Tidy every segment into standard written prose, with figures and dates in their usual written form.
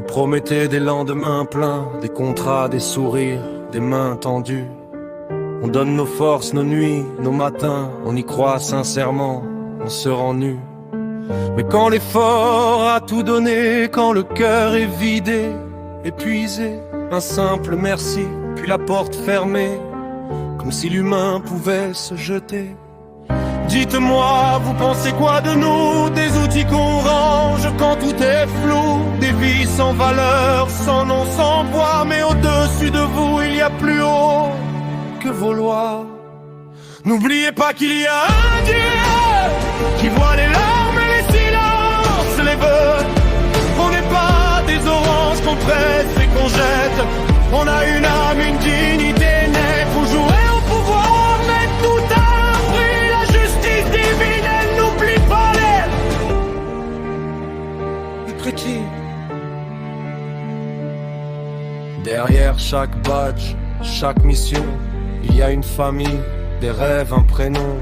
Vous promettez des lendemains pleins, des contrats, des sourires, des mains tendues. On donne nos forces, nos nuits, nos matins, on y croit sincèrement, on se rend nu. Mais quand l'effort a tout donné, quand le cœur est vidé, épuisé, un simple merci, puis la porte fermée, comme si l'humain pouvait se jeter. Dites-moi, vous pensez quoi de nous? Des outils qu'on range quand tout est flou, des vies sans valeur, sans nom, sans voix. Mais au-dessus de vous, il y a plus haut que vos lois. N'oubliez pas qu'il y a un Dieu qui voit les larmes et les silences, les vœux. On n'est pas des oranges qu'on presse et qu'on jette. On a une âme, une dignité nette. Vous jouez au pouvoir, mais tout a un prix. La justice divine, elle n'oublie pas les petits. Derrière chaque badge, chaque mission, il y a une famille, des rêves, un prénom.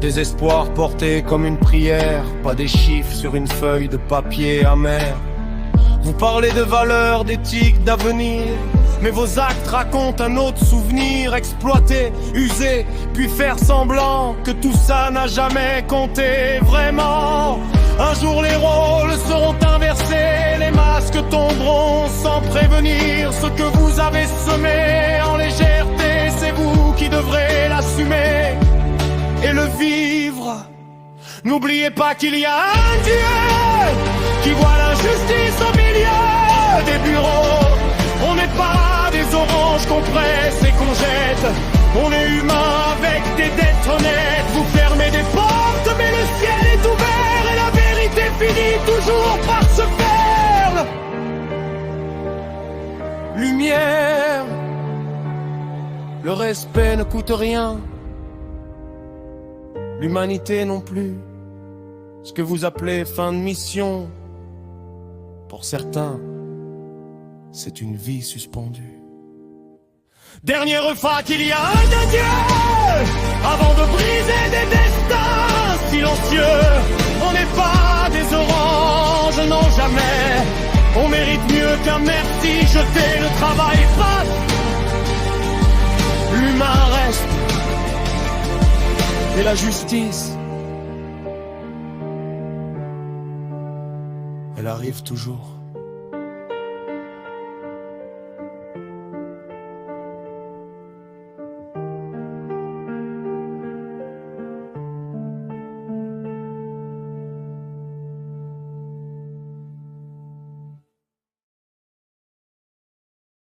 Des espoirs portés comme une prière, pas des chiffres sur une feuille de papier amer. Vous parlez de valeurs, d'éthique, d'avenir, mais vos actes racontent un autre souvenir. Exploiter, user, puis faire semblant que tout ça n'a jamais compté vraiment. Un jour les rôles seront inversés, les masques tomberont sans prévenir. Ce que vous avez semé en légèreté, c'est vous qui devrez l'assumer et le vivre. N'oubliez pas qu'il y a un Dieu qui voit l'injustice au milieu des bureaux. On n'est pas des oranges qu'on presse et qu'on jette. On est humain avec des dettes honnêtes. Vous fermez des portes mais le ciel est ouvert et la vérité finit toujours par se faire. Lumière, le respect ne coûte rien, l'humanité non plus. Ce que vous appelez fin de mission, pour certains, c'est une vie suspendue. Dernière fois qu'il y a un adieu, avant de briser des destins silencieux. On n'est pas des oranges, non jamais. On mérite mieux qu'un merci jeté, le travail passe. L'humain reste. Et la justice, elle arrive toujours.